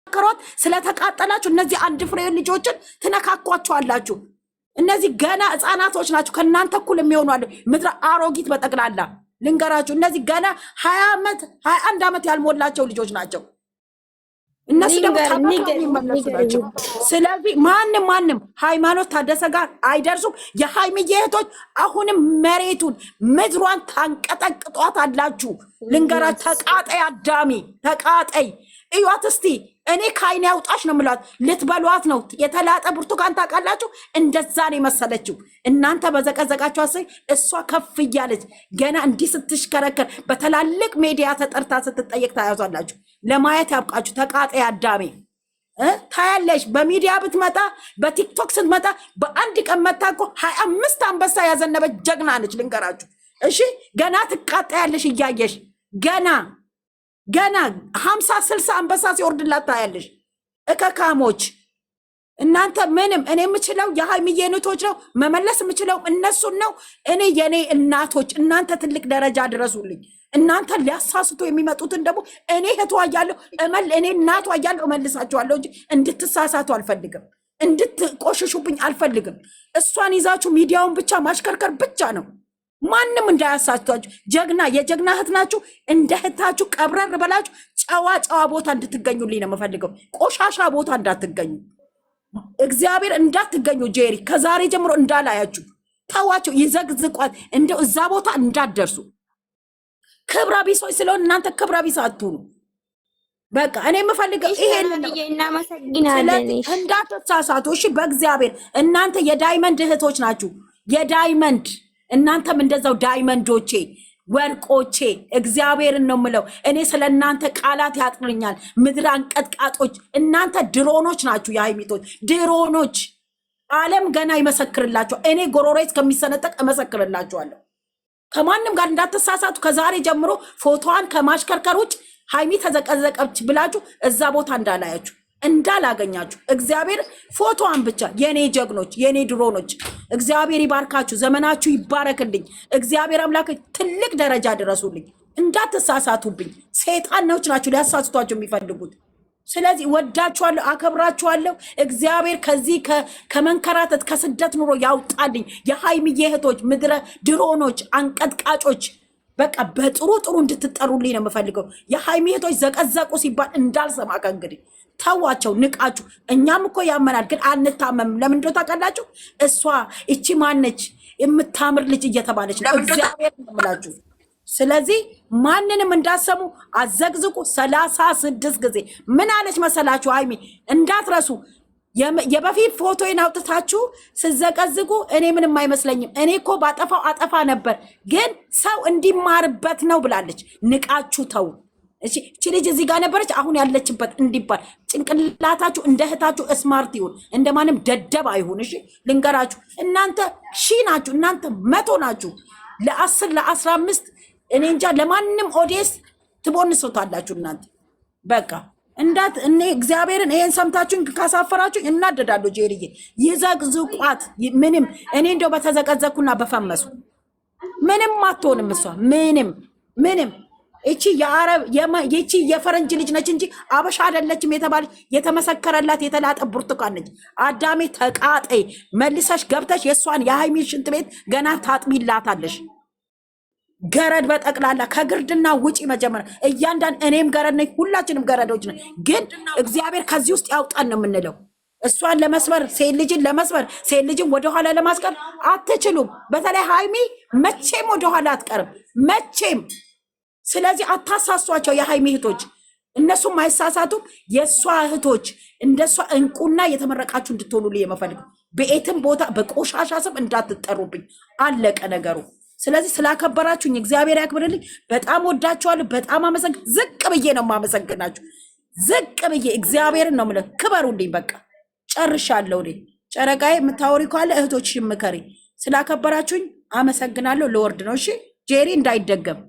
ክሮት ስለተቃጠላችሁ እነዚህ አንድ ፍሬ ልጆችን ትነካኳቸዋላችሁ። እነዚህ ገና ህፃናቶች ናቸው። ከእናንተ እኩል የሚሆኑ አለ ምድረ አሮጊት በጠቅላላ ልንገራችሁ። እነዚህ ገና 20 ዓመት 21 ዓመት ያልሞላቸው ልጆች ናቸው። እነሱ ደግሞ የሚመለሱ ናቸው። ስለዚህ ማንም ሃይማኖት ታደሰ ጋር አይደርሱም። የሃይሚዬ እህቶች አሁንም መሬቱን ምድሯን ታንቀጠቅጧት አላችሁ። ልንገራችሁ፣ ተቃጠይ አዳሚ ተቃጠይ። እዩዋት እስቲ። እኔ ከዓይኔ ያውጣሽ ነው የምላት። ልትበሏት ነው። የተላጠ ብርቱካን ታውቃላችሁ? እንደዛ ነው የመሰለችው። እናንተ በዘቀዘቃችሁ አሰይ እሷ ከፍ እያለች ገና እንዲህ ስትሽከረከር በትላልቅ ሚዲያ ተጠርታ ስትጠየቅ ታያዟላችሁ። ለማየት ያብቃችሁ። ተቃጠይ አዳሜ ታያለሽ። በሚዲያ ብትመጣ በቲክቶክ ስትመጣ በአንድ ቀን መታ እኮ 25 አንበሳ ያዘነበች ጀግና ነች። ልንገራችሁ እሺ። ገና ትቃጠያለሽ እያየሽ ገና 50-60 አንበሳ ሲወርድላት ታያለሽ። እከካሞች እናንተ ምንም። እኔ የምችለው የሃይሚዬ እህቶች ነው መመለስ የምችለው እነሱን ነው። እኔ የኔ እናቶች እናንተ ትልቅ ደረጃ ድረሱልኝ። እናንተ ሊያሳስቱ የሚመጡትን ደግሞ እኔ እህቷ እያለሁ እኔ እናቷ እያለሁ እመልሳችኋለሁ እንጂ እንድትሳሳቱ አልፈልግም። እንድትቆሽሹብኝ አልፈልግም። እሷን ይዛችሁ ሚዲያውን ብቻ ማሽከርከር ብቻ ነው። ማንም እንዳያሳስቷችሁ። ጀግና የጀግና እህት ናችሁ። እንደ እህታችሁ ቀብረር በላችሁ ጨዋ ቦታ እንድትገኙልኝ ነው የምፈልገው። ቆሻሻ ቦታ እንዳትገኙ፣ እግዚአብሔር እንዳትገኙ። ጄሪ ከዛሬ ጀምሮ እንዳላያችሁ ተዋቸው። ይዘግዝቋት። እንደው እዛ ቦታ እንዳትደርሱ። ክብረ ቢሶች ስለሆነ እናንተ ክብረ ቢስ አትሁኑ። በቃ እኔ የምፈልገው ይሄን ነው። እናመሰግናለን። እንዳትሳሳቱ እሺ። በእግዚአብሔር እናንተ የዳይመንድ እህቶች ናችሁ። የዳይመንድ እናንተም እንደዛው ዳይመንዶቼ ወርቆቼ። እግዚአብሔርን ነው የምለው። እኔ ስለ እናንተ ቃላት ያጥርኛል። ምድር አንቀጥቃጦች እናንተ ድሮኖች ናችሁ። የሃይሚቶች ድሮኖች። ዓለም ገና ይመሰክርላችሁ። እኔ ጎሮሬት ከሚሰነጠቅ እመሰክርላችኋለሁ። ከማንም ጋር እንዳትሳሳቱ። ከዛሬ ጀምሮ ፎቶዋን ከማሽከርከር ውጭ ሃይሚ ተዘቀዘቀች ብላችሁ እዛ ቦታ እንዳላያችሁ እንዳላገኛችሁ። እግዚአብሔር ፎቶዋን ብቻ። የኔ ጀግኖች የኔ ድሮኖች እግዚአብሔር ይባርካችሁ። ዘመናችሁ ይባረክልኝ። እግዚአብሔር አምላክ ትልቅ ደረጃ ድረሱልኝ። እንዳትሳሳቱብኝ። ሰይጣኖች ናችሁ ሊያሳስቷችሁ የሚፈልጉት። ስለዚህ ወዳችኋለሁ፣ አከብራችኋለሁ። እግዚአብሔር ከዚህ ከመንከራተት ከስደት ኑሮ ያውጣልኝ። የሃይሚዬ እህቶች ምድረ ድሮኖች አንቀጥቃጮች በቃ በጥሩ እንድትጠሩልኝ ነው የምፈልገው። የሃይሚ እህቶች ዘቀዘቁ ሲባል እንዳልሰማ ከእንግዲህ ተዋቸው። ንቃችሁ። እኛም እኮ ያመናል ግን አንታመምም። ለምን እንደው ታውቃላችሁ? እሷ እቺ ማነች የምታምር ልጅ እየተባለች ነው። እግዚአብሔር ይምላችሁ። ስለዚህ ማንንም እንዳሰሙ አዘግዝቁ። 36 ጊዜ ምን አለች መሰላችሁ? ሃይሚ እንዳትረሱ። የበፊት ፎቶዬን አውጥታችሁ ስዘቀዝቁ እኔ ምንም አይመስለኝም። እኔ እኮ ባጠፋው አጠፋ ነበር ግን ሰው እንዲማርበት ነው ብላለች። ንቃችሁ ተው። እሺ እቺ ልጅ እዚህ ጋር ነበረች አሁን ያለችበት እንዲባል ጭንቅላታችሁ እንደ እህታችሁ ስማርት ይሁን፣ እንደማንም ደደብ አይሁን። እሺ ልንገራችሁ፣ እናንተ ሺህ ናችሁ፣ እናንተ 100 ናችሁ። ለ10 ለ15 እኔ እንጃ ለማንም ኦዲየንስ ትቦንሱታላችሁ እናንተ በቃ እኔ እግዚአብሔርን ይሄን ሰምታችሁን ካሳፈራችሁ እናደዳለሁ። ጄሪዬ ይዘግዝቋት። ምንም እኔ እንደው በተዘቀዘኩና በፈመሱ ምንም አትሆንም እሷ ምንም እቺ የቺ የፈረንጅ ልጅ ነች እንጂ አበሻ አይደለችም የተባለች የተመሰከረላት የተላጠ ብርቱካን ነች። አዳሜ ተቃጠይ። መልሰሽ ገብተሽ የሷን የሃይሚ ሽንት ቤት ገና ታጥቢላታለሽ። ገረድ በጠቅላላ ከግርድና ውጪ መጀመሪያ እያንዳንድ እኔም ገረድ ነኝ፣ ሁላችንም ገረዶች ነን። ግን እግዚአብሔር ከዚህ ውስጥ ያውጣን ነው የምንለው። እሷን ለመስበር ሴት ልጅን ለመስበር ሴት ልጅን ወደኋላ ለማስቀር አትችሉም። በተለይ ሃይሚ መቼም ወደኋላ አትቀርም መቼም። ስለዚህ አታሳሷቸው የሃይሚ እህቶች፣ እነሱም አይሳሳቱም። የእሷ እህቶች እንደሷ እንቁና የተመረቃችሁ እንድትሆኑልኝ የምፈልገው። በየትም ቦታ በቆሻሻ ስም እንዳትጠሩብኝ። አለቀ ነገሩ። ስለዚህ ስላከበራችሁኝ እግዚአብሔር ያክብርልኝ። በጣም ወዳችኋለሁ። በጣም ዝቅ ብዬ ነው የማመሰግናችሁ። ዝቅ ብዬ እግዚአብሔርን ነው የምለው። ክበሩልኝ። በቃ ጨርሻለሁ። እኔ ጨረቃዬ የምታወሪ ካለ እህቶችሽን ምከሪ። ስላከበራችሁኝ አመሰግናለሁ። ለወርድ ነው። እሺ ጄሪ እንዳይደገም